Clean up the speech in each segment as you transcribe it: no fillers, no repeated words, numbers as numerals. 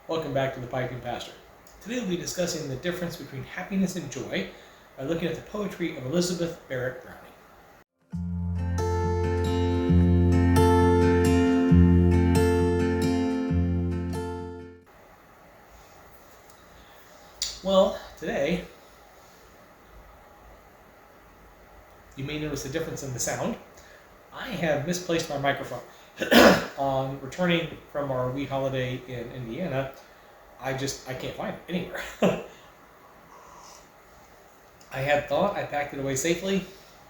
Welcome back to the Piping Pastor. Today we'll be discussing the difference between happiness and joy by looking at the poetry of Elizabeth Barrett Browning. Well, today you may notice a difference in the sound. I have misplaced my microphone. On returning from our wee holiday in Indiana, I can't find it anywhere. I had thought I packed it away safely,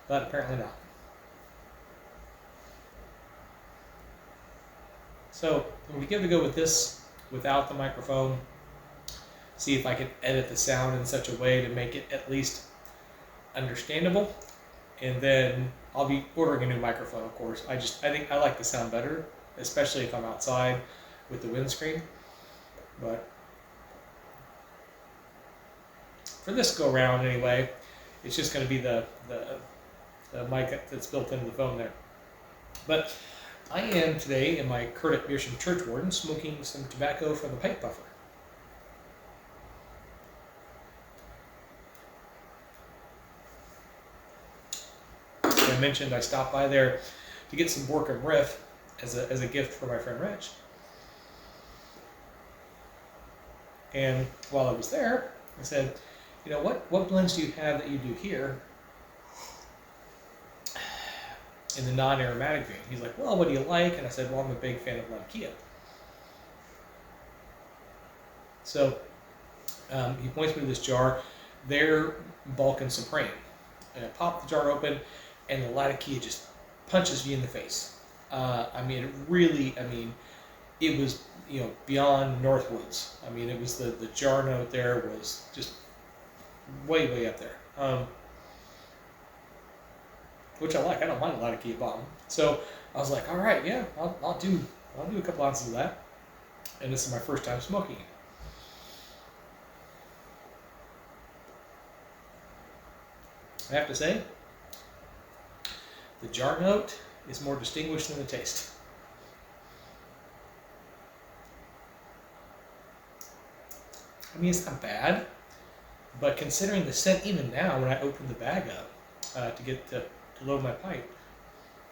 but apparently not. So I'm going to give it a go with this without the microphone. See if I can edit the sound in such a way to make it at least understandable. And then I'll be ordering a new microphone, of course. I think I like the sound better, especially if I'm outside with the windscreen. But for this go round anyway, it's just going to be the mic that's built into the phone there. But I am today in my Curtis Mearsham Churchwarden smoking some tobacco from the pipe buffer. I mentioned I stopped by there to get some Borkum Riff as a gift for my friend Rich. And while I was there, I said, you know, what blends do you have that you do here in the non-aromatic vein? He's like, well, what do you like? And I said, well, I'm a big fan of Latakia. So he points me to this jar. They're Balkan Supreme. And I pop the jar open, and the Latakia just punches me in the face. It was, beyond Northwoods. I mean, it was the jar note there was just way, way up there. Which I like. I don't mind a Latakia bomb. So I was like, all right, yeah, I'll do a couple ounces of that. And this is my first time smoking it. I have to say, the jar note is more distinguished than the taste. I mean, it's not bad, but considering the scent, even now when I open the bag up to load my pipe,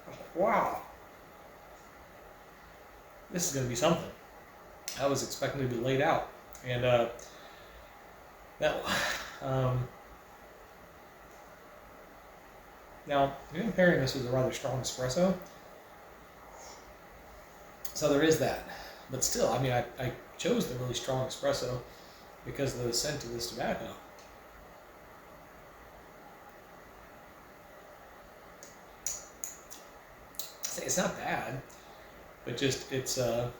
I was like, wow, this is going to be something. I was expecting to be laid out, and Now, I'm pairing this with a rather strong espresso, so there is that. But still, I mean, I chose the really strong espresso because of the scent of this tobacco. It's not bad, but just, it's, not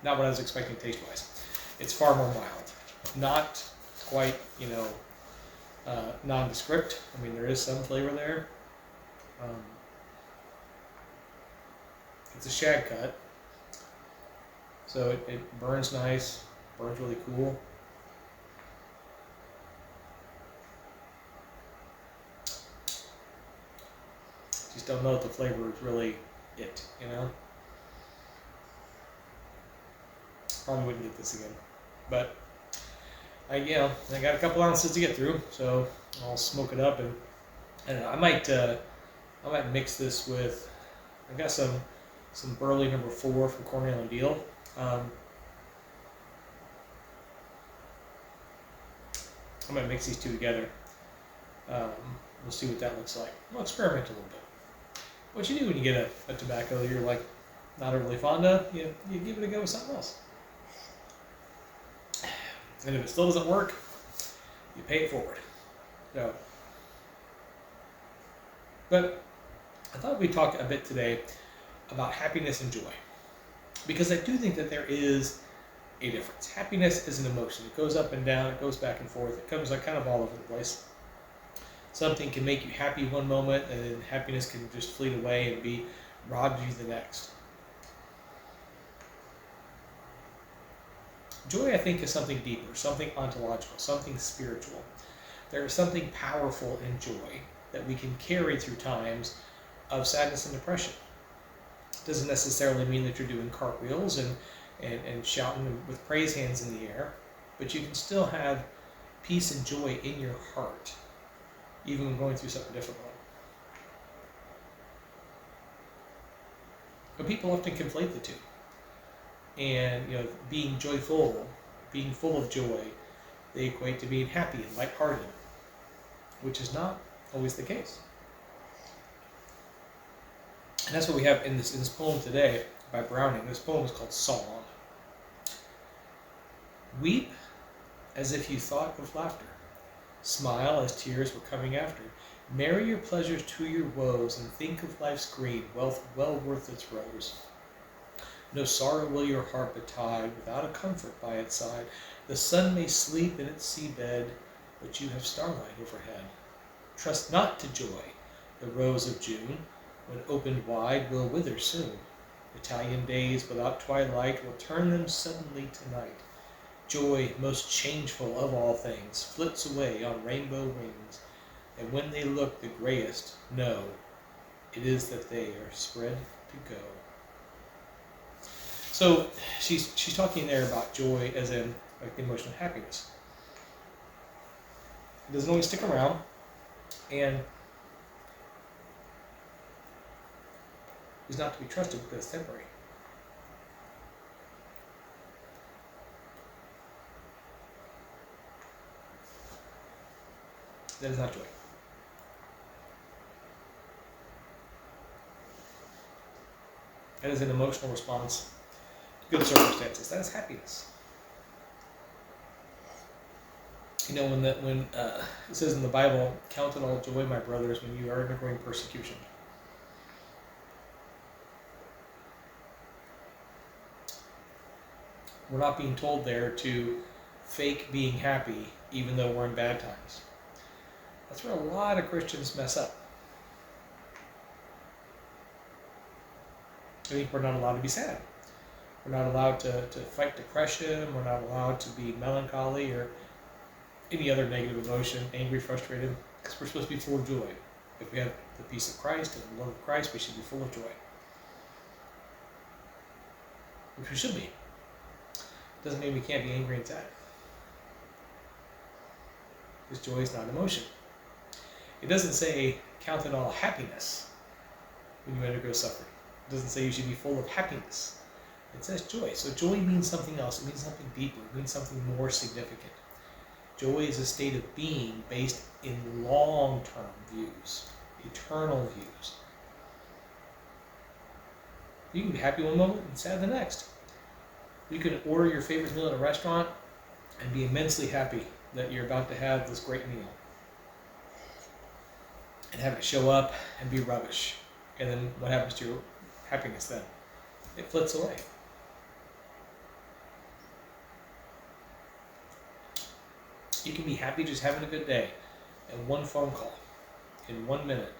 what I was expecting taste-wise. It's far more mild. Not quite, nondescript. I mean, there is some flavor there. It's a shag cut, so it burns nice, burns really cool. Just don't know if the flavor is really it, Probably wouldn't get this again, but I got a couple ounces to get through, so I'll smoke it up, and I might mix this with. I've got some Burley No. 4 from Cornell and Diehl. I might mix these two together. We'll see what that looks like. We'll experiment a little bit. What you do when you get a tobacco that you're like not overly fond of, you give it a go with something else. And if it still doesn't work, you pay it forward. So, but I thought we'd talk a bit today about happiness and joy, because I do think that there is a difference. Happiness is an emotion. It goes up and down. It goes back and forth. It comes like kind of all over the place. Something can make you happy one moment, and then happiness can just fleet away and be robbed you the next. Joy, I think, is something deeper, something ontological, something spiritual. There is something powerful in joy that we can carry through times of sadness and depression. Doesn't necessarily mean that you're doing cartwheels and shouting with praise hands in the air, but you can still have peace and joy in your heart, even when going through something difficult. But people often conflate the two. And being joyful, being full of joy, they equate to being happy and lighthearted, which is not always the case. And that's what we have in this poem today by Browning. This poem is called Song. Weep as if you thought of laughter. Smile as tears were coming after. Marry your pleasures to your woes, and think of life's green, wealth well worth its rose. No sorrow will your heart betide, without a comfort by its side. The sun may sleep in its seabed, but you have starlight overhead. Trust not to joy, the rose of June, when opened wide, will wither soon. Italian days without twilight will turn them suddenly to night. Joy, most changeful of all things, flits away on rainbow wings, and when they look the grayest, know it is that they are spread to go. So she's talking there about joy as in like the emotion of happiness. It doesn't always stick around, and is not to be trusted because it's temporary. That is not joy. That is an emotional response to good circumstances. That is happiness. When it says in the Bible, "Count it all joy, my brothers, when you are undergoing persecution." We're not being told there to fake being happy even though we're in bad times. That's where a lot of Christians mess up. I think we're not allowed to be sad. We're not allowed to fight depression. We're not allowed to be melancholy or any other negative emotion, angry, frustrated, because we're supposed to be full of joy. If we have the peace of Christ and the love of Christ, we should be full of joy. Which we should be. Doesn't mean we can't be angry and sad. Because joy is not an emotion. It doesn't say count it all happiness when you undergo suffering. It doesn't say you should be full of happiness. It says joy. So joy means something else. It means something deeper. It means something more significant. Joy is a state of being based in long-term views, eternal views. You can be happy one moment and sad the next. You can order your favorite meal at a restaurant and be immensely happy that you're about to have this great meal. And have it show up and be rubbish. And then what happens to your happiness then? It flits away. You can be happy just having a good day, and one phone call, in 1 minute,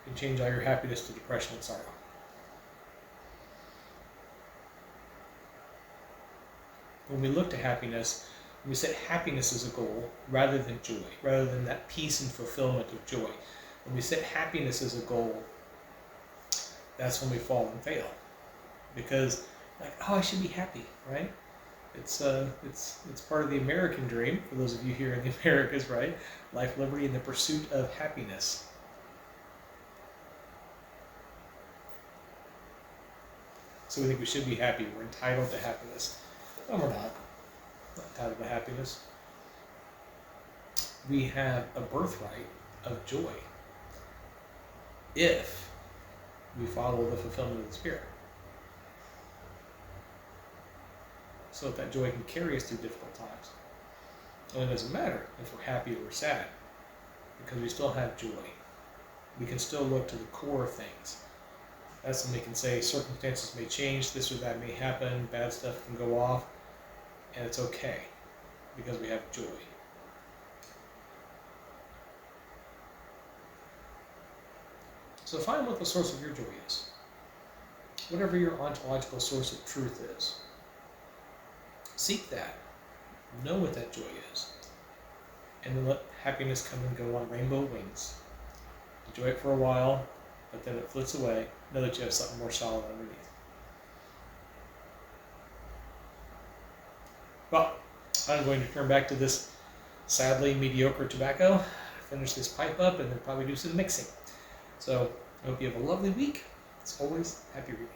can change all your happiness to depression and sorrow. When we look to happiness, we set happiness as a goal rather than joy, rather than that peace and fulfillment of joy. When we set happiness as a goal, that's when we fall and fail. Because, I should be happy, right? It's part of the American dream, for those of you here in the Americas, right? Life, liberty, and the pursuit of happiness. So we think we should be happy. We're entitled to happiness. No, we're not. Not entitled to happiness. We have a birthright of joy if we follow the fulfillment of the Spirit. So that joy can carry us through difficult times. And it doesn't matter if we're happy or we're sad, because we still have joy. We can still look to the core of things. That's when we can say circumstances may change, this or that may happen, bad stuff can go off, and it's okay, because we have joy. So find what the source of your joy is. Whatever your ontological source of truth is. Seek that. Know what that joy is. And then let happiness come and go on rainbow wings. Enjoy it for a while, but then it flits away. Know that you have something more solid underneath. Well, I'm going to turn back to this sadly mediocre tobacco, finish this pipe up, and then probably do some mixing. So I hope you have a lovely week. As always, happy reading.